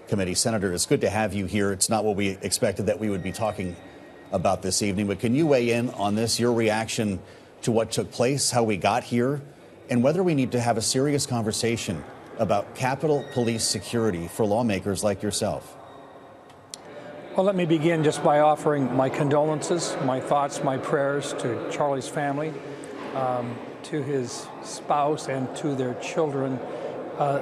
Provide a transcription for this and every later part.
Committee. Senator, it's good to have you here. It's not what we expected that we would be talking about this evening, but can you weigh in on this, your reaction to what took place, how we got here, and whether we need to have a serious conversation about Capitol Police security for lawmakers like yourself? Well, let me begin just by offering my condolences, my thoughts, my prayers to Charlie's family, to his spouse, and to their children.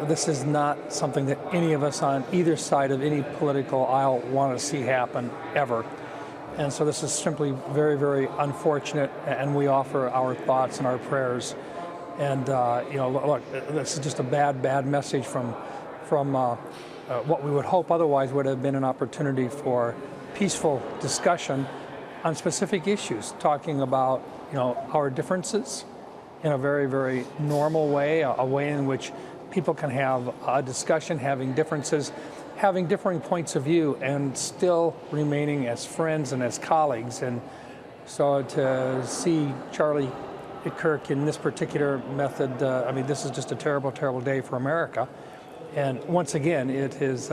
This is not something that any of us on either side of any political aisle want to see happen, ever. And so this is simply very, very unfortunate, and we offer our thoughts and our prayers. And, look, this is just a bad message from what we would hope otherwise would have been an opportunity for peaceful discussion on specific issues, talking about, our differences in a very, very normal way, a way in which people can have a discussion, having differences, having differing points of view, and still remaining as friends and as colleagues. And so to see Charlie Kirk in this particular method, this is just a terrible, terrible day for America. And once again, it is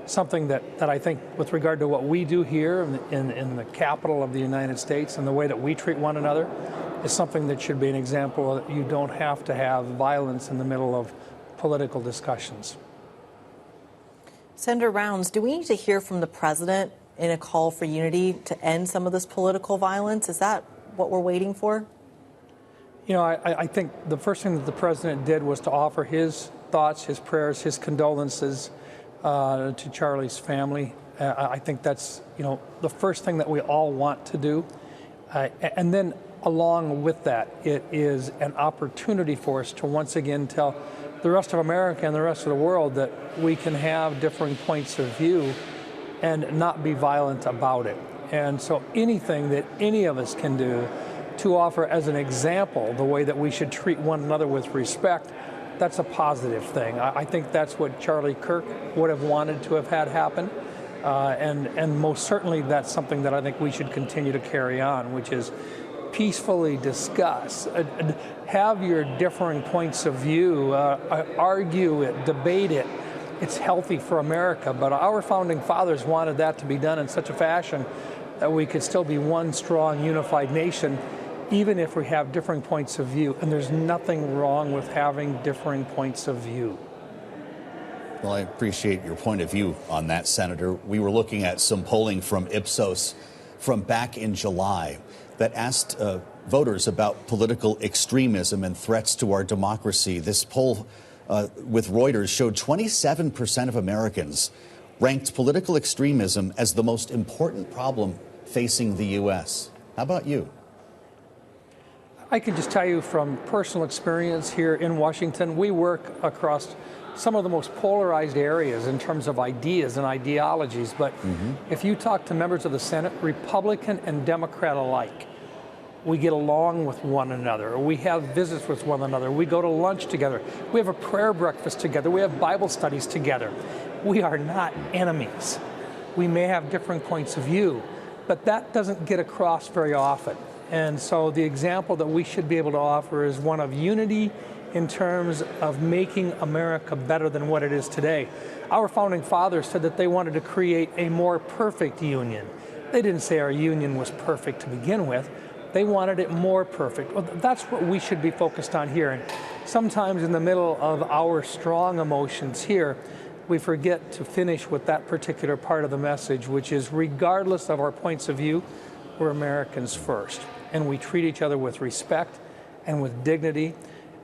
something that I think, with regard to what we do here in the capital of the United States and the way that we treat one another, is something that should be an example that you don't have to have violence in the middle of political discussions. Senator Rounds, do we need to hear from the president in a call for unity to end some of this political violence? Is that what we're waiting for? I think the first thing that the president did was to offer his thoughts, his prayers, his condolences to Charlie's family. I think that's, the first thing that we all want to do. And then along with that, it is an opportunity for us to once again tell the rest of America and the rest of the world that we can have differing points of view and not be violent about it. And so anything that any of us can do to offer as an example the way that we should treat one another with respect, that's a positive thing. I think that's what Charlie Kirk would have wanted to have had happen. And most certainly that's something that I think we should continue to carry on, which is peacefully discuss, have your differing points of view, argue it, debate it. It's healthy for America, but our founding fathers wanted that to be done in such a fashion that we could still be one strong, unified nation, even if we have differing points of view. And there's nothing wrong with having differing points of view. Well, I appreciate your point of view on that, Senator. We were looking at some polling from Ipsos from back in July that asked voters about political extremism and threats to our democracy. This poll with Reuters showed 27% of Americans ranked political extremism as the most important problem facing the U.S. How about you? I can just tell you from personal experience here in Washington, we work across some of the most polarized areas in terms of ideas and ideologies. But if you talk to members of the Senate, Republican and Democrat alike, we get along with one another. We have visits with one another. We go to lunch together. We have a prayer breakfast together. We have Bible studies together. We are not enemies. We may have different points of view, but that doesn't get across very often. And so the example that we should be able to offer is one of unity in terms of making America better than what it is today. Our founding fathers said that they wanted to create a more perfect union. They didn't say our union was perfect to begin with. They wanted it more perfect. Well, that's what we should be focused on here. And sometimes in the middle of our strong emotions here, we forget to finish with that particular part of the message, which is regardless of our points of view, we're Americans first. And we treat each other with respect and with dignity.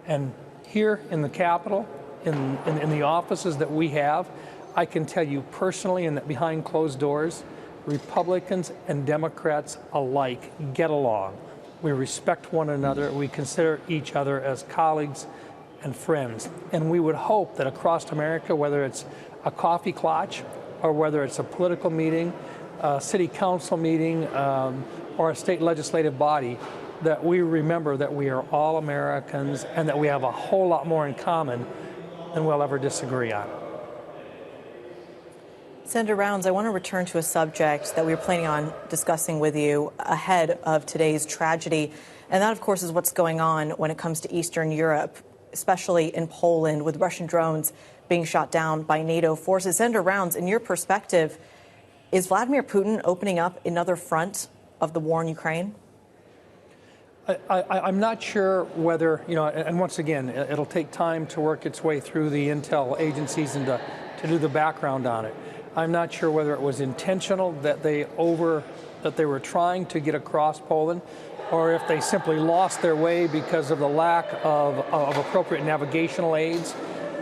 And here in the Capitol, in the offices that we have, I can tell you personally, and that behind closed doors, Republicans and Democrats alike get along. We respect one another. We consider each other as colleagues and friends. And we would hope that across America, whether it's a coffee clutch or whether it's a political meeting, a city council meeting, or a state legislative body, that we remember that we are all Americans and that we have a whole lot more in common than we'll ever disagree on. Senator Rounds, I want to return to a subject that we were planning on discussing with you ahead of today's tragedy. And that, of course, is what's going on when it comes to Eastern Europe, especially in Poland, with Russian drones being shot down by NATO forces. Senator Rounds, in your perspective, is Vladimir Putin opening up another front of the war in Ukraine? I'm not sure whether, and once again, it'll take time to work its way through the intel agencies and to do the background on it. I'm not sure whether it was intentional that they were trying to get across Poland, or if they simply lost their way because of the lack of appropriate navigational aids.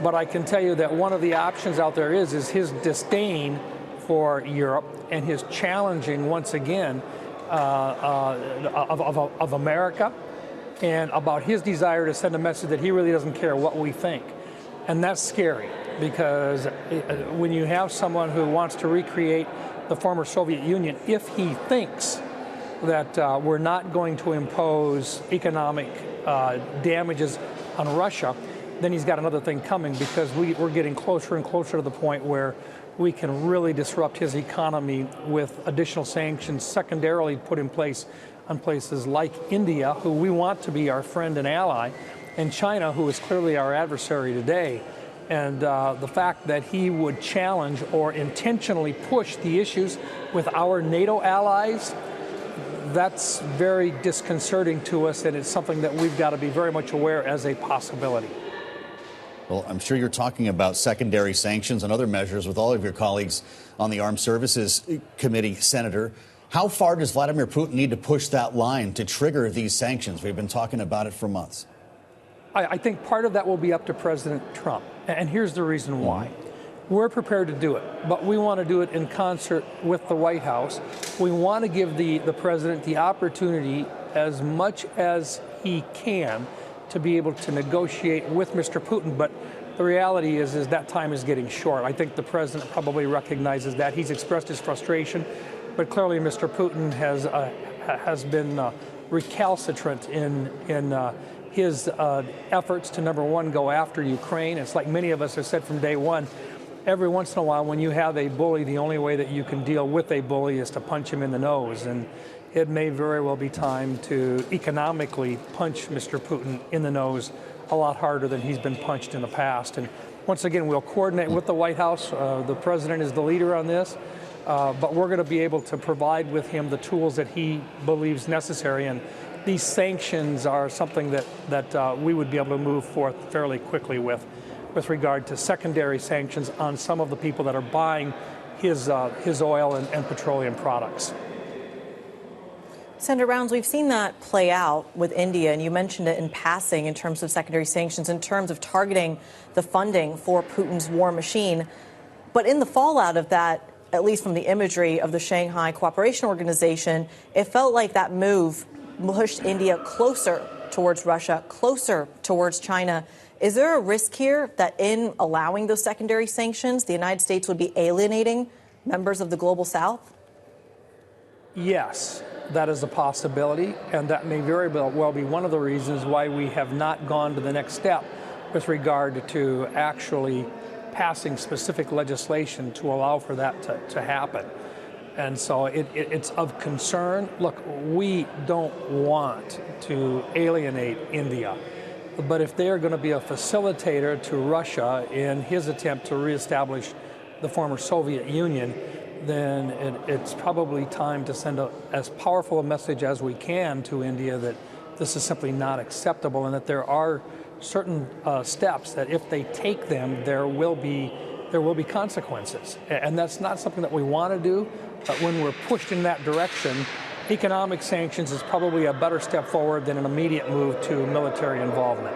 But I can tell you that one of the options out there is his disdain for Europe and his challenging, once again, of America, and about his desire to send a message that he really doesn't care what we think. And that's scary, because when you have someone who wants to recreate the former Soviet Union, if he thinks that we're not going to impose economic damages on Russia, then he's got another thing coming, because we're getting closer and closer to the point where we can really disrupt his economy with additional sanctions, secondarily put in place on places like India, who we want to be our friend and ally, and China, who is clearly our adversary today. And the fact that he would challenge or intentionally push the issues with our NATO allies, that's very disconcerting to us, and it's something that we've got to be very much aware as a possibility. Well, I'm sure you're talking about secondary sanctions and other measures with all of your colleagues on the Armed Services Committee, Senator. How far does Vladimir Putin need to push that line to trigger these sanctions? We've been talking about it for months. I think part of that will be up to President Trump. And here's the reason why. We're prepared to do it, but we want to do it in concert with the White House. We want to give the president the opportunity, as much as he can, to be able to negotiate with Mr. Putin. But the reality is that time is getting short. I think the president probably recognizes that. He's expressed his frustration, but clearly Mr. Putin has been recalcitrant in his efforts to, number one, go after Ukraine. It's like many of us have said from day one, every once in a while when you have a bully, the only way that you can deal with a bully is to punch him in the nose. And it may very well be time to economically punch Mr. Putin in the nose a lot harder than he's been punched in the past. And once again, we'll coordinate with the White House. The president is the leader on this, but we're going to be able to provide with him the tools that he believes necessary. And these sanctions are something that we would be able to move forth fairly quickly with regard to secondary sanctions on some of the people that are buying his oil and petroleum products. Senator Rounds, we've seen that play out with India, and you mentioned it in passing in terms of secondary sanctions, in terms of targeting the funding for Putin's war machine. But in the fallout of that, at least from the imagery of the Shanghai Cooperation Organization, it felt like that move pushed India closer towards Russia, closer towards China. Is there a risk here that in allowing those secondary sanctions, the United States would be alienating members of the global South? Yes, that is a possibility, and that may very well be one of the reasons why we have not gone to the next step with regard to actually passing specific legislation to allow for that to happen. And so it's of concern. Look, we don't want to alienate India, but if they are going to be a facilitator to Russia in his attempt to reestablish the former Soviet Union, then it's probably time to send as powerful a message as we can to India that this is simply not acceptable, and that there are certain steps that if they take them, there will be consequences. And that's not something that we want to do, but when we're pushed in that direction, economic sanctions is probably a better step forward than an immediate move to military involvement.